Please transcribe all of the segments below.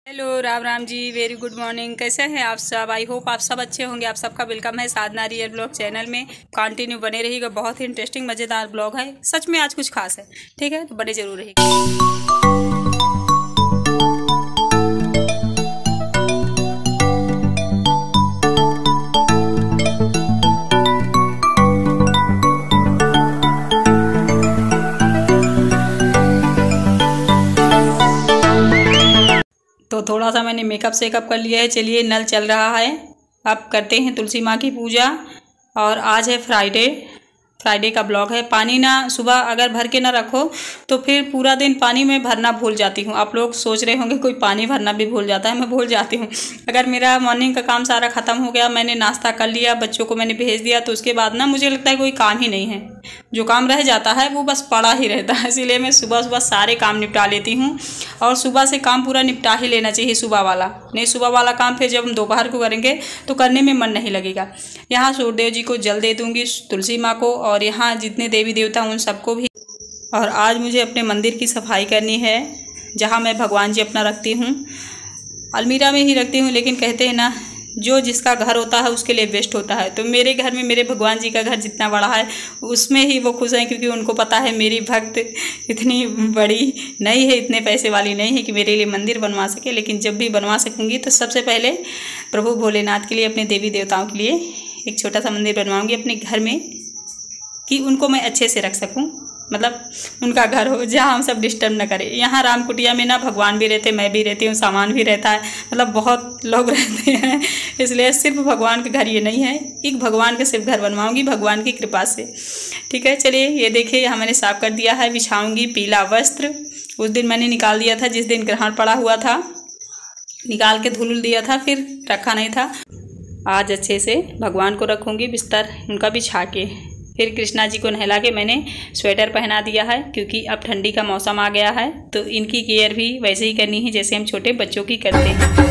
Hello Ram Ram ji, very good morning. कैसे हैं आप सब? आई होप आप सब अच्छे होंगे। आप सबका वेलकम है साधना रियल ब्लॉग चैनल में। कंटिन्यू बने रहिएगा, बहुत ही इंटरेस्टिंग मज़ेदार ब्लॉग है। सच में आज कुछ खास है, ठीक है? तो बने जरूर रहिएगा। तो थोड़ा सा मैंने मेकअप सेकअप कर लिया है। चलिए, नल चल रहा है, अब करते हैं तुलसी माँ की पूजा। और आज है फ्राइडे का ब्लॉग है। पानी ना सुबह अगर भर के ना रखो तो फिर पूरा दिन पानी में भरना भूल जाती हूँ। आप लोग सोच रहे होंगे कोई पानी भरना भी भूल जाता है, मैं भूल जाती हूँ। अगर मेरा मॉर्निंग का काम सारा ख़त्म हो गया, मैंने नाश्ता कर लिया, बच्चों को मैंने भेज दिया, तो उसके बाद ना मुझे लगता है कोई काम ही नहीं है। जो काम रह जाता है वो बस पड़ा ही रहता है। इसीलिए मैं सुबह सुबह सारे काम निपटा लेती हूँ। और सुबह से काम पूरा निपटा ही लेना चाहिए, सुबह वाला। नहीं, सुबह वाला काम फिर जब हम दोपहर को करेंगे तो करने में मन नहीं लगेगा। यहाँ सूर्यदेव जी को जल दे दूँगी, तुलसी माँ को, और यहाँ जितने देवी देवता उन सबको भी। और आज मुझे अपने मंदिर की सफाई करनी है, जहाँ मैं भगवान जी अपना रखती हूँ। अलमीरा में ही रखती हूँ, लेकिन कहते हैं ना, जो जिसका घर होता है उसके लिए बेस्ट होता है। तो मेरे घर में मेरे भगवान जी का घर जितना बड़ा है उसमें ही वो खुश हैं, क्योंकि उनको पता है मेरी भक्त इतनी बड़ी नहीं है, इतने पैसे वाली नहीं है कि मेरे लिए मंदिर बनवा सके। लेकिन जब भी बनवा सकूँगी तो सबसे पहले प्रभु भोलेनाथ के लिए, अपने देवी देवताओं के लिए एक छोटा सा मंदिर बनवाऊँगी अपने घर में, कि उनको मैं अच्छे से रख सकूं। मतलब उनका घर हो जहाँ हम सब डिस्टर्ब न करें। यहाँ राम कुटिया में ना भगवान भी रहते, मैं भी रहती हूँ, सामान भी रहता है, मतलब बहुत लोग रहते हैं। इसलिए सिर्फ भगवान का घर ये नहीं है, एक भगवान का सिर्फ घर बनवाऊँगी भगवान की कृपा से, ठीक है। चलिए, ये देखिए, यहाँ मैंने साफ़ कर दिया है। बिछाऊँगी पीला वस्त्र। उस दिन मैंने निकाल दिया था, जिस दिन ग्रहण पड़ा हुआ था, निकाल के धुल दिया था, फिर रखा नहीं था। आज अच्छे से भगवान को रखूँगी, बिस्तर उनका बिछा के। फिर कृष्णा जी को नहला के मैंने स्वेटर पहना दिया है, क्योंकि अब ठंडी का मौसम आ गया है। तो इनकी केयर भी वैसे ही करनी है जैसे हम छोटे बच्चों की करते हैं।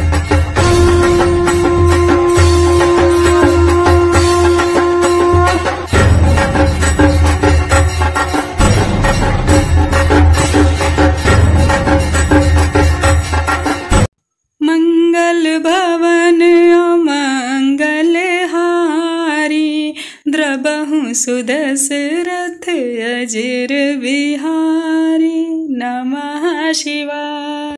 मंगल भवन अमंगल हारी, द्रबहु सुदशरथ अजिर बिहारी, नमः शिवाय।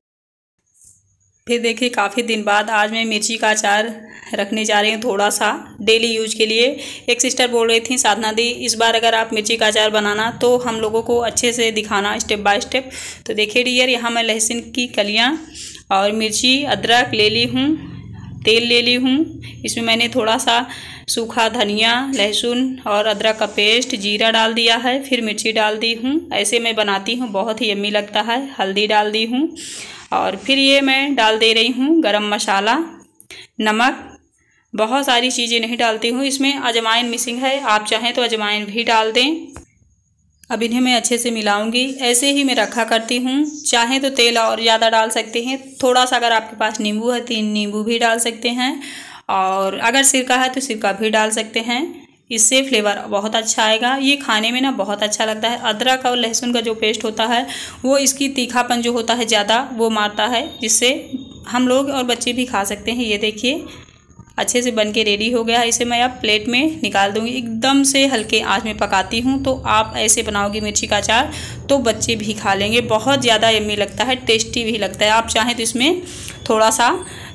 फिर देखिए, काफ़ी दिन बाद आज मैं मिर्ची का अचार रखने जा रही हूँ, थोड़ा सा डेली यूज के लिए। एक सिस्टर बोल रही थी, साधना दी, इस बार अगर आप मिर्ची का अचार बनाना तो हम लोगों को अच्छे से दिखाना, स्टेप बाय स्टेप। तो देखिए डियर, यहाँ मैं लहसुन की कलियाँ और मिर्ची, अदरक ले ली हूँ, तेल ले ली हूँ। इसमें मैंने थोड़ा सा सूखा धनिया, लहसुन और अदरक का पेस्ट, जीरा डाल दिया है, फिर मिर्ची डाल दी हूँ। ऐसे मैं बनाती हूँ, बहुत ही यम्मी लगता है। हल्दी डाल दी हूँ, और फिर ये मैं डाल दे रही हूँ गरम मसाला, नमक। बहुत सारी चीज़ें नहीं डालती हूँ, इसमें अजवाइन मिसिंग है, आप चाहें तो अजवाइन भी डाल दें। अब इन्हें मैं अच्छे से मिलाऊंगी। ऐसे ही मैं रखा करती हूँ। चाहें तो तेल और ज़्यादा डाल सकते हैं, थोड़ा सा अगर आपके पास नींबू है 3 नींबू भी डाल सकते हैं, और अगर सिरका है तो सिरका भी डाल सकते हैं। इससे फ्लेवर बहुत अच्छा आएगा। ये खाने में ना बहुत अच्छा लगता है। अदरक और लहसुन का जो पेस्ट होता है वो इसकी तीखापन जो होता है ज़्यादा वो मारता है, जिससे हम लोग और बच्चे भी खा सकते हैं। ये देखिए, अच्छे से बन के रेडी हो गया है। इसे मैं अब प्लेट में निकाल दूंगी। एकदम से हल्के आंच में पकाती हूँ। तो आप ऐसे बनाओगी मिर्ची का अचार तो बच्चे भी खा लेंगे। बहुत ज़्यादा यम्मी लगता है, टेस्टी भी लगता है। आप चाहें तो इसमें थोड़ा सा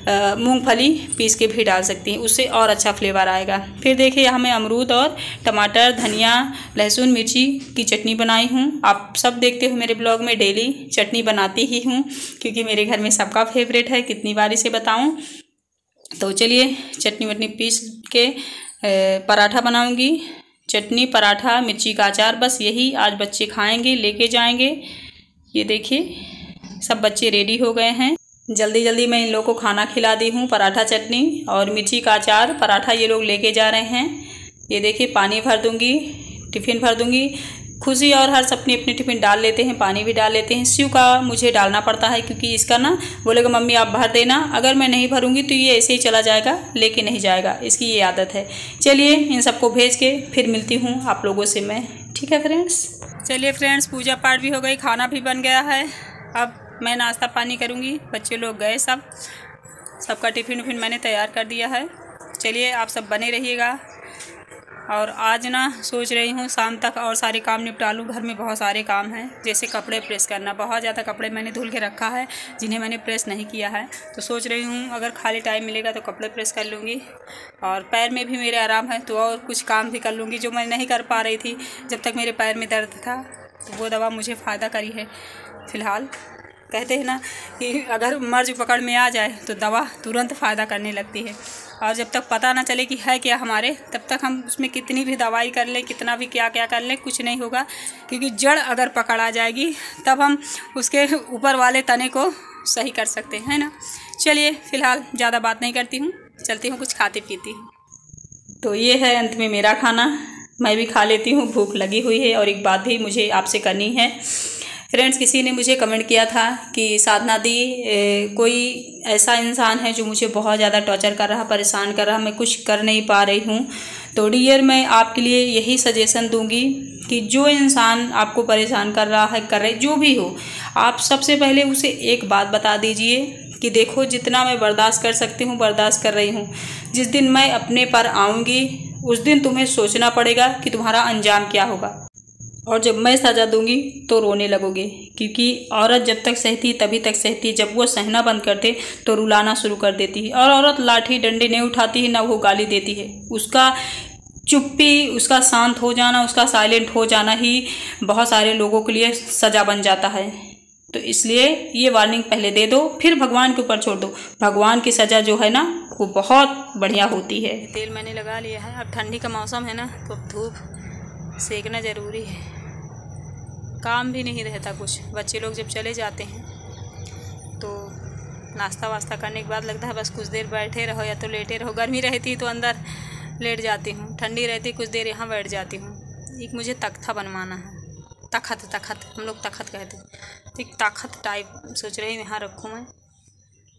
मूंगफली पीस के भी डाल सकती हैं, उससे और अच्छा फ्लेवर आएगा। फिर देखिए, यहाँ मैं अमरूद और टमाटर, धनिया, लहसुन, मिर्ची की चटनी बनाई हूँ। आप सब देखते हो मेरे ब्लॉग में, डेली चटनी बनाती ही हूँ, क्योंकि मेरे घर में सबका फेवरेट है। कितनी बार इसे बताऊँ। तो चलिए, चटनी वटनी पीस के पराठा बनाऊंगी। चटनी, पराठा, मिर्ची का अचार, बस यही आज बच्चे खाएंगे, लेके जाएंगे। ये देखिए, सब बच्चे रेडी हो गए हैं। जल्दी जल्दी मैं इन लोगों को खाना खिला दी हूँ। पराठा, चटनी और मिर्ची का अचार, पराठा ये लोग लेके जा रहे हैं। ये देखिए, पानी भर दूंगी, टिफ़िन भर दूंगी। खुशी और हर्ष अपनी अपनी टिफ़िन डाल लेते हैं, पानी भी डाल लेते हैं। शिव का मुझे डालना पड़ता है, क्योंकि इसका ना बोलेगा मम्मी आप भर देना, अगर मैं नहीं भरूंगी तो ये ऐसे ही चला जाएगा, लेके नहीं जाएगा, इसकी ये आदत है। चलिए, इन सबको भेज के फिर मिलती हूँ आप लोगों से मैं, ठीक है फ्रेंड्स। चलिए फ्रेंड्स, पूजा पाठ भी हो गई, खाना भी बन गया है। अब मैं नाश्ता पानी करूँगी। बच्चे लोग गए, सबका टिफ़िन उफ़िन मैंने तैयार कर दिया है। चलिए आप सब बने रहिएगा। और आज ना सोच रही हूँ शाम तक और सारे काम निपटा लूँ। घर में बहुत सारे काम हैं, जैसे कपड़े प्रेस करना। बहुत ज़्यादा कपड़े मैंने धुल के रखा है जिन्हें मैंने प्रेस नहीं किया है। तो सोच रही हूँ अगर खाली टाइम मिलेगा तो कपड़े प्रेस कर लूँगी। और पैर में भी मेरे आराम है तो और कुछ काम भी कर लूँगी जो मैं नहीं कर पा रही थी जब तक मेरे पैर में दर्द था। तो वो दवा मुझे फ़ायदा करी है फ़िलहाल। कहते हैं ना कि अगर मर्ज पकड़ में आ जाए तो दवा तुरंत फ़ायदा करने लगती है। और जब तक पता ना चले कि है क्या हमारे, तब तक हम उसमें कितनी भी दवाई कर लें, कितना भी क्या क्या कर लें, कुछ नहीं होगा। क्योंकि जड़ अगर पकड़ आ जाएगी तब हम उसके ऊपर वाले तने को सही कर सकते हैं ना। चलिए फ़िलहाल ज़्यादा बात नहीं करती हूँ, चलती हूँ कुछ खाती पीती हूँ। तो ये है अंत में मेरा खाना, मैं भी खा लेती हूँ, भूख लगी हुई है। और एक बात भी मुझे आपसे करनी है फ्रेंड्स, किसी ने मुझे कमेंट किया था कि साधना दी कोई ऐसा इंसान है जो मुझे बहुत ज़्यादा टॉर्चर कर रहा, परेशान कर रहा, मैं कुछ कर नहीं पा रही हूँ। तो डियर मैं आपके लिए यही सजेशन दूंगी कि जो इंसान आपको परेशान कर रहा है, कर रहे, जो भी हो, आप सबसे पहले उसे एक बात बता दीजिए कि देखो जितना मैं बर्दाश्त कर सकती हूँ बर्दाश्त कर रही हूँ। जिस दिन मैं अपने पर आऊँगी उस दिन तुम्हें सोचना पड़ेगा कि तुम्हारा अंजाम क्या होगा। और जब मैं सजा दूंगी तो रोने लगोगे। क्योंकि औरत जब तक सहती तभी तक सहती है, जब वो सहना बंद करते तो रुलाना शुरू कर देती है। और औरत लाठी डंडे नहीं उठाती है, ना वो गाली देती है। उसका चुप्पी, उसका शांत हो जाना, उसका साइलेंट हो जाना ही बहुत सारे लोगों के लिए सज़ा बन जाता है। तो इसलिए ये वार्निंग पहले दे दो, फिर भगवान के ऊपर छोड़ दो। भगवान की सज़ा जो है ना वो बहुत बढ़िया होती है। तेल मैंने लगा लिया है। अब ठंडी का मौसम है ना तो धूप सेकना ज़रूरी है। काम भी नहीं रहता कुछ। बच्चे लोग जब चले जाते हैं तो नाश्ता वास्ता करने के बाद लगता है बस कुछ देर बैठे रहो या तो लेटे रहो। गर्मी रहती तो अंदर लेट जाती हूँ, ठंडी रहती कुछ देर यहाँ बैठ जाती हूँ। एक मुझे तख्ता बनवाना है, तखत हम लोग तखत कहते हैं। तो एक तखत टाइप सोच रही हूँ यहाँ रखूँ मैं,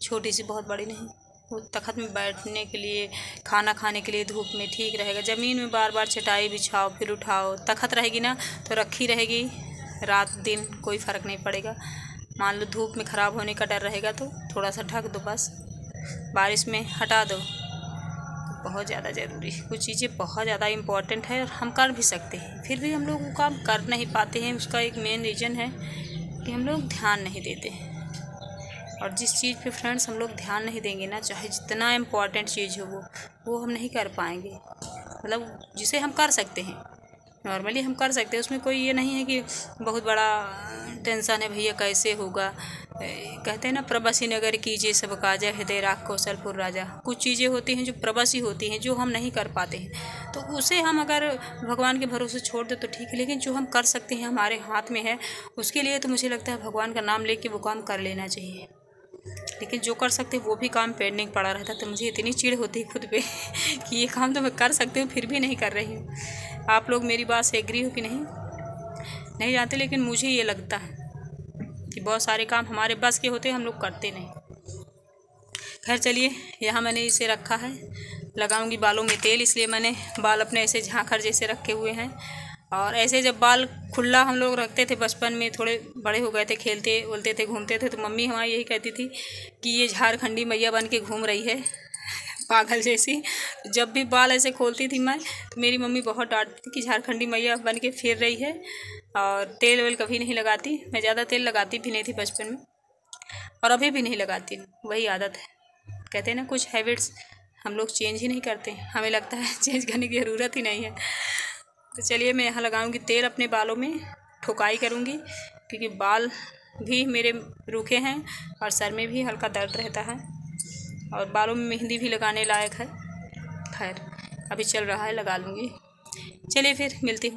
छोटी सी, बहुत बड़ी नहीं। वो तखत में बैठने के लिए, खाना खाने के लिए धूप में ठीक रहेगा। ज़मीन में बार बार चटाई बिछाओ फिर उठाओ। तखत रहेगी ना तो रखी रहेगी, रात दिन कोई फ़र्क नहीं पड़ेगा। मान लो धूप में ख़राब होने का डर रहेगा तो थोड़ा सा ढक दो, बस बारिश में हटा दो। तो बहुत ज़्यादा ज़रूरी है, कुछ चीज़ें बहुत ज़्यादा इम्पॉर्टेंट है और हम कर भी सकते हैं, फिर भी हम लोग वो काम कर नहीं पाते हैं। उसका एक मेन रीज़न है कि हम लोग ध्यान नहीं देते हैं। और जिस चीज़ पे फ्रेंड्स हम लोग ध्यान नहीं देंगे ना, चाहे जितना इम्पॉर्टेंट चीज़ हो वो हम नहीं कर पाएंगे। मतलब जिसे हम कर सकते हैं, नॉर्मली हम कर सकते हैं, उसमें कोई ये नहीं है कि बहुत बड़ा टेंशन है भैया कैसे होगा। कहते हैं ना प्रवासी नगर कीजिए सब काजा, हृदय राख कौशलपुर राजा। कुछ चीज़ें होती हैं जो प्रवासी होती हैं, जो हम नहीं कर पाते हैं, तो उसे हम अगर भगवान के भरोसे छोड़ दे तो ठीक है। लेकिन जो हम कर सकते हैं, हमारे हाथ में है, उसके लिए तो मुझे लगता है भगवान का नाम लेके वो काम कर लेना चाहिए। लेकिन जो कर सकते वो भी काम पेंडिंग पड़ा रहता, तो मुझे इतनी चिढ़ होती है खुद पे कि ये काम तो मैं कर सकती हूँ फिर भी नहीं कर रही हूँ। आप लोग मेरी बात से एग्री हो कि नहीं जानते, लेकिन मुझे ये लगता है कि बहुत सारे काम हमारे बस के होते हैं, हम लोग करते नहीं। खैर चलिए, यहाँ मैंने इसे रखा है, लगाऊंगी बालों में तेल, इसलिए मैंने बाल अपने ऐसे झांखर जैसे रखे हुए हैं। और ऐसे जब बाल खुला हम लोग रखते थे बचपन में, थोड़े बड़े हो गए थे, खेलते बोलते थे, घूमते थे, तो मम्मी हमारी यही कहती थी कि ये झारखंडी मैया बन के घूम रही है पागल जैसी। जब भी बाल ऐसे खोलती थी मैं तो मेरी मम्मी बहुत डांटती थी कि झारखंडी मैया बन के फिर रही है। और तेल वेल कभी नहीं लगाती, मैं ज़्यादा तेल लगाती भी नहीं थी बचपन में, और अभी भी नहीं लगाती, वही आदत है। कहते हैं ना कुछ हैबिट्स हम लोग चेंज ही नहीं करते, हमें लगता है चेंज करने की ज़रूरत ही नहीं है। तो चलिए मैं यहाँ लगाऊंगी तेल अपने बालों में, ठुकाई करूँगी, क्योंकि बाल भी मेरे रूखे हैं और सर में भी हल्का दर्द रहता है, और बालों में मेहंदी भी लगाने लायक है। खैर अभी चल रहा है, लगा लूँगी। चलिए फिर मिलती हूँ।